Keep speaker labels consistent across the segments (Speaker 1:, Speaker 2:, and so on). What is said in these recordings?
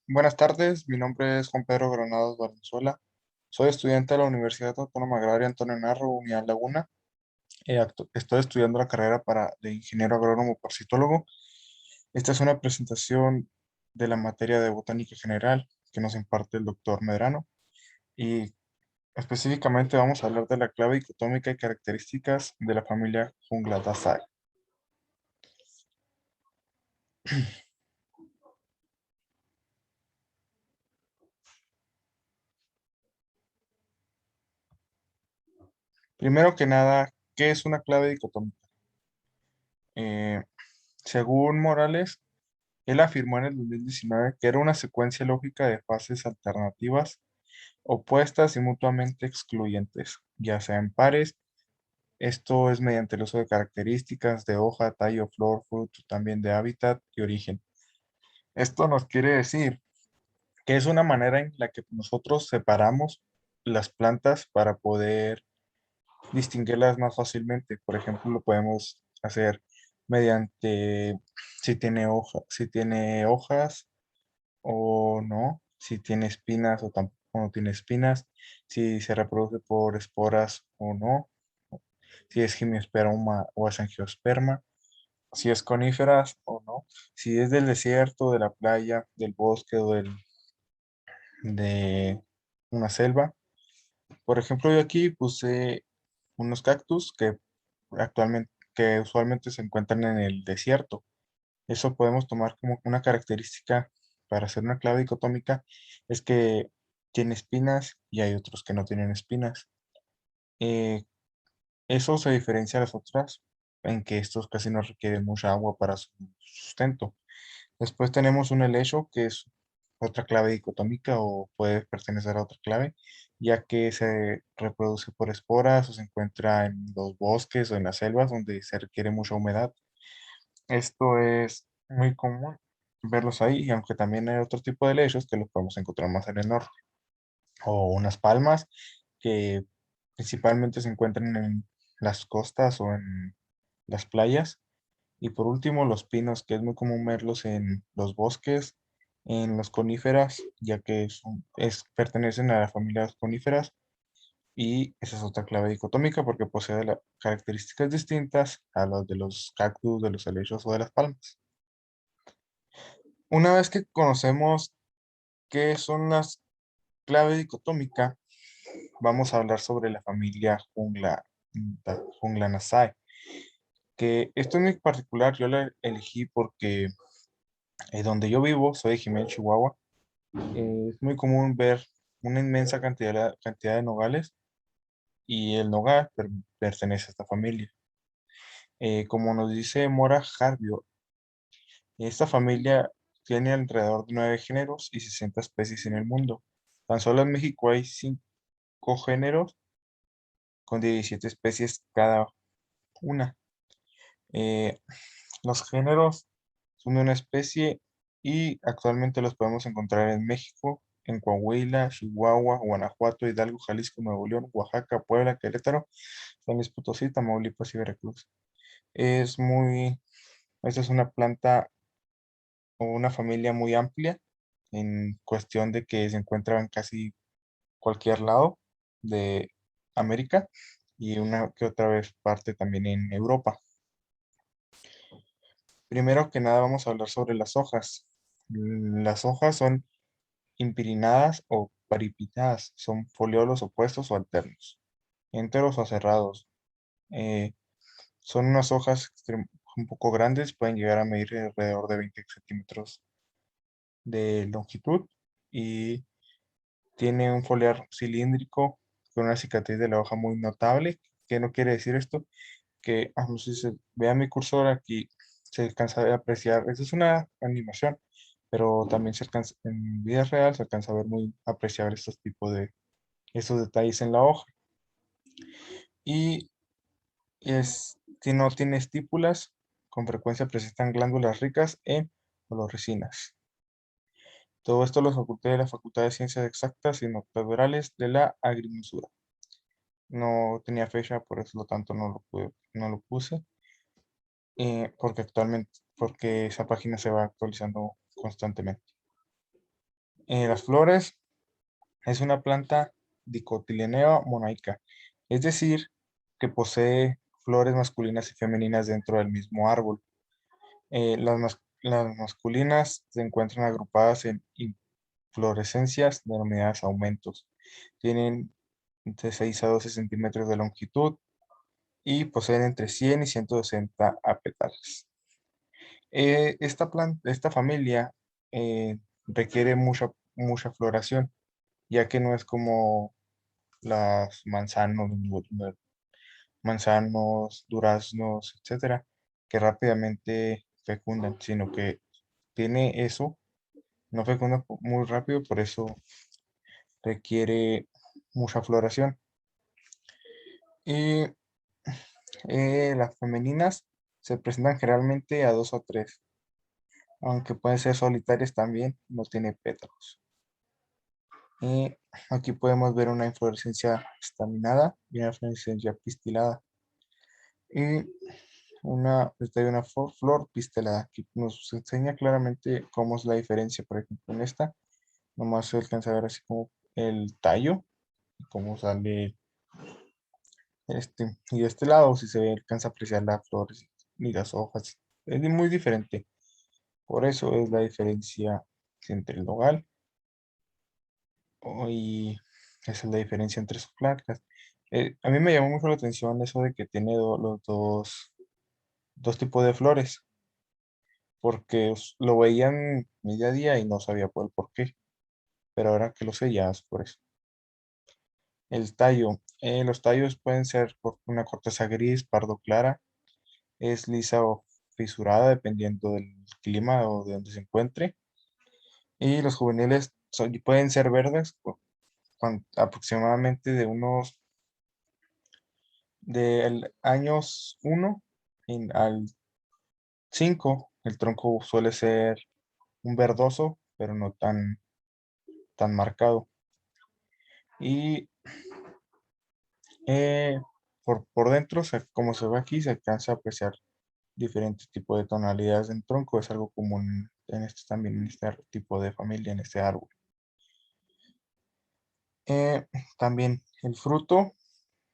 Speaker 1: Buenas tardes, mi nombre es Juan Pedro Granados Valenzuela. Soy estudiante de la Universidad Autónoma Agraria Antonio Narro, Unidad Laguna. Estoy estudiando la carrera de ingeniero agrónomo parasitólogo. Esta es una presentación de la materia de botánica general que nos imparte el doctor Medrano. Y específicamente vamos a hablar de la clave dicotómica y características de la familia Funglataceae. Primero que nada, ¿qué es una clave dicotómica? Eh, Según Morales, él afirmó en el 2019 que era una secuencia lógica de fases alternativas, opuestas y mutuamente excluyentes, ya sea en pares. Esto es mediante el uso de características de hoja, tallo, flor, fruto, también de hábitat y origen. Esto nos quiere decir que es una manera en la que nosotros separamos las plantas para poder distinguirlas más fácilmente. Por ejemplo, lo podemos hacer mediante si tiene hojas o no, si tiene espinas o tampoco no tiene espinas, si se reproduce por esporas o no, si es gimnosperma o es angiosperma, si es coníferas o no, si es del desierto, de la playa, del bosque de una selva. Por ejemplo, yo aquí puse unos cactus que usualmente se encuentran en el desierto. Eso podemos tomar como una característica para hacer una clave dicotómica, es que tiene espinas y hay otros que no tienen espinas. Eh, Eso se diferencia de las otras en que estos casi no requieren mucha agua para su sustento. Después tenemos un helecho, que es otra clave dicotómica o puede pertenecer a otra clave, ya que se reproduce por esporas o se encuentra en los bosques o en las selvas donde se requiere mucha humedad. Esto es muy común verlos ahí, y aunque también hay otro tipo de lechos que los podemos encontrar más en el norte, o unas palmas que principalmente se encuentran en las costas o en las playas. Y por último, los pinos, que es muy común verlos en los bosques, en las coníferas, ya que pertenecen a la familia de las coníferas. Y esa es otra clave dicotómica porque posee características distintas a las de los cactus, de los helechos o de las palmas. Una vez que conocemos qué son las clave dicotómica, vamos a hablar sobre la familia Junglanaceae, que esto en mi particular yo la elegí porque donde yo vivo, soy de Jiménez, Chihuahua, es muy común ver una inmensa cantidad de nogales y el nogal pertenece a esta familia. Como nos dice Mora Harbio, esta familia tiene alrededor de 9 géneros y 60 especies en el mundo. Tan solo en México hay 5 géneros con 17 especies cada una. Eh, los géneros son de una especie y actualmente los podemos encontrar en México, en Coahuila, Chihuahua, Guanajuato, Hidalgo, Jalisco, Nuevo León, Oaxaca, Puebla, Querétaro, San Luis Potosí, Tamaulipas y Veracruz. Es muy, esta es una planta o una familia muy amplia en cuestión de que se encuentra en casi cualquier lado de América y una que otra vez parte también en Europa. Primero que nada vamos a hablar sobre las hojas. Las hojas son impirinadas o paripinnadas, son foliolos opuestos o alternos, enteros o cerrados. Eh, Son unas hojas un poco grandes, pueden llegar a medir alrededor de 20 centímetros de longitud y tiene un foliar cilíndrico con una cicatriz de la hoja muy notable. ¿Qué no quiere decir esto? Que, no sé si se vea mi cursor aquí, se alcanza a apreciar, esa es una animación, pero también se alcanza, en vida real se alcanza a ver muy apreciar estos tipos de, estos detalles en la hoja. Y si no tiene estípulas, con frecuencia presentan glándulas ricas en oloricinas. Todo esto lo faculté de la Facultad de Ciencias Exactas y Naturales de la Agrimensura. No tenía fecha, por eso lo tanto no lo puse, porque esa página se va actualizando constantemente. Las flores es una planta dicotiledonea monoica, es decir, que posee flores masculinas y femeninas dentro del mismo árbol. Las masculinas se encuentran agrupadas en inflorescencias denominadas aumentos. Tienen entre 6 a 12 centímetros de longitud y poseen entre 100 y 160 apetales. Esta familia requiere mucha floración, ya que no es como las manzanos, duraznos, etcétera, que rápidamente fecundan, sino que tiene eso, no fecunda muy rápido, por eso requiere mucha floración. Y las femeninas se presentan generalmente a dos o tres, aunque pueden ser solitarias también, no tiene pétalos. Y aquí podemos ver una inflorescencia estaminada y una inflorescencia pistilada. Y esta hay una flor pistelada que nos enseña claramente cómo es la diferencia. Por ejemplo, en esta, nomás se alcanza a ver así como el tallo, y cómo sale y de este lado, si se ve, alcanza a apreciar las flores y las hojas. Es muy diferente. Por eso es la diferencia entre el nogal y esa es la diferencia entre sus plantas. A mí me llamó mucho la atención eso de que tiene los dos tipos de flores, porque lo veían en mi día a día y no sabía por qué, pero ahora que lo sé ya es por eso. El tallo. Los tallos pueden ser una corteza gris, pardo clara, es lisa o fisurada dependiendo del clima o de donde se encuentre. Y los juveniles pueden ser verdes aproximadamente del años 1 al 5. El tronco suele ser un verdoso, pero no tan marcado. Y eh, por dentro, como se ve aquí, se alcanza a apreciar diferentes tipos de tonalidades en tronco. Es algo común también en este tipo de familia, en este árbol. Eh, También el fruto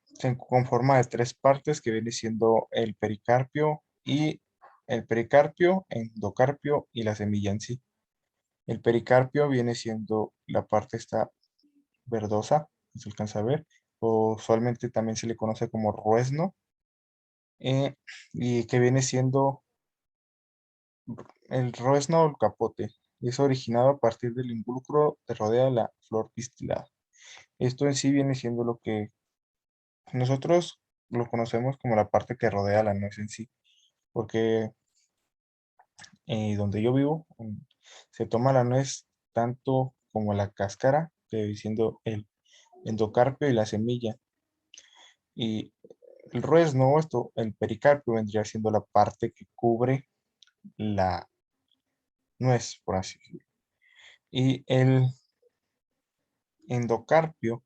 Speaker 1: se conforma de tres partes que viene siendo el pericarpio, endocarpio y la semilla en sí. El pericarpio viene siendo la parte esta verdosa, que se alcanza a ver, o usualmente también se le conoce como ruesno, eh, y que viene siendo el ruesno o el capote. Es originado a partir del involucro que rodea la flor pistilada. Esto en sí viene siendo lo que nosotros lo conocemos como la parte que rodea la nuez en sí, porque donde yo vivo se toma la nuez tanto como la cáscara, que viene siendo el endocarpio y la semilla. Y el el pericarpio vendría siendo la parte que cubre la nuez, por así decirlo. Y el endocarpio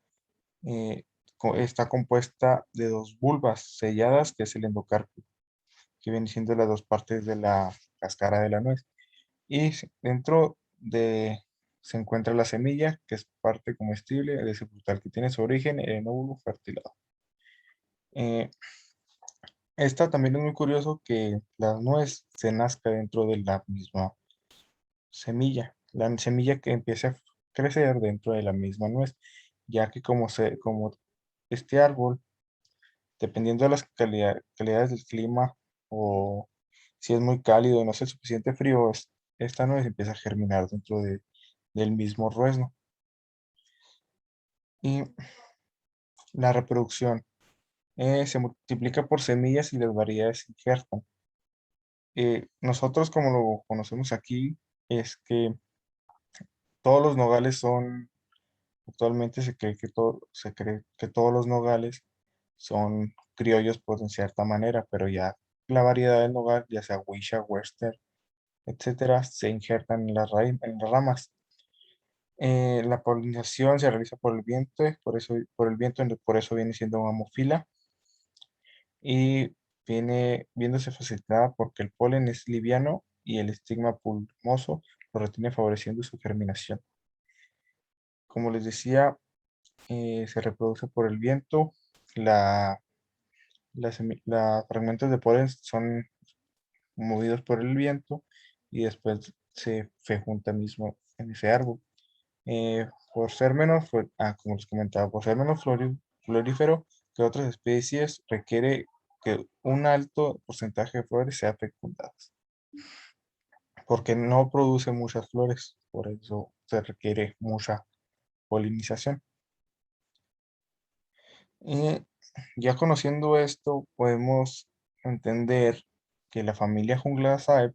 Speaker 1: está compuesta de dos vulvas selladas, que es el endocarpio, que viene siendo las dos partes de la cáscara de la nuez. Y dentro se encuentra la semilla, que es parte comestible de ese frutal que tiene su origen en el óvulo fertilizado. Eh, Esta también es muy curioso que la nuez se nazca dentro de la misma semilla, la semilla que empiece a crecer dentro de la misma nuez, ya que como este árbol, dependiendo de las calidades del clima o si es muy cálido o no hace suficiente frío, esta nuez empieza a germinar del mismo ruesno. Y la reproducción se multiplica por semillas y las variedades se injertan. Nosotros como lo conocemos aquí es que todos los nogales actualmente se cree que todos los nogales son criollos por de cierta manera, pero ya la variedad del nogal, ya sea Wisha, Western, etcétera, se injertan en las ramas. La polinización se realiza por el viento, por eso viene siendo mamofila y viene viéndose facilitada porque el polen es liviano y el estigma pulmoso lo retiene favoreciendo su germinación. como les decía, se reproduce por el viento. La, los fragmentos de polen son movidos por el viento y después se fecunda mismo en ese árbol. Por ser menos, como les comentaba, por ser menos florífero que otras especies, requiere que un alto porcentaje de flores sea fecundadas, porque no produce muchas flores, por eso se requiere mucha polinización. Y ya conociendo esto, podemos entender que la familia Junglaceae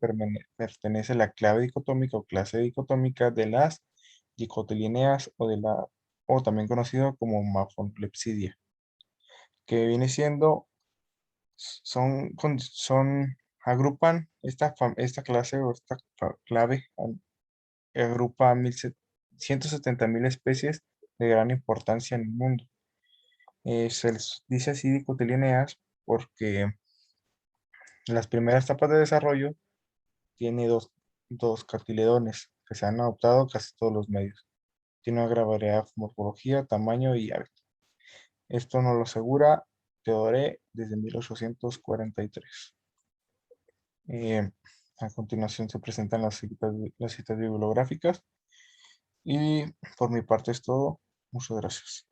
Speaker 1: pertenece a la clave dicotómica o clase dicotómica de las dicotiledóneas o también conocido como Mapholepsidia, que viene siendo, agrupan esta clase o esta clave, agrupa 170.000 especies de gran importancia en el mundo. Se les dice así dicotiledóneas porque en las primeras etapas de desarrollo tiene dos cartiledones que se han adoptado casi todos los medios. Tiene una gran variedad de morfología, tamaño y hábitat. Esto nos lo asegura Theodore desde 1843. Eh, a continuación se presentan las citas bibliográficas y por mi parte es todo. Muchas gracias.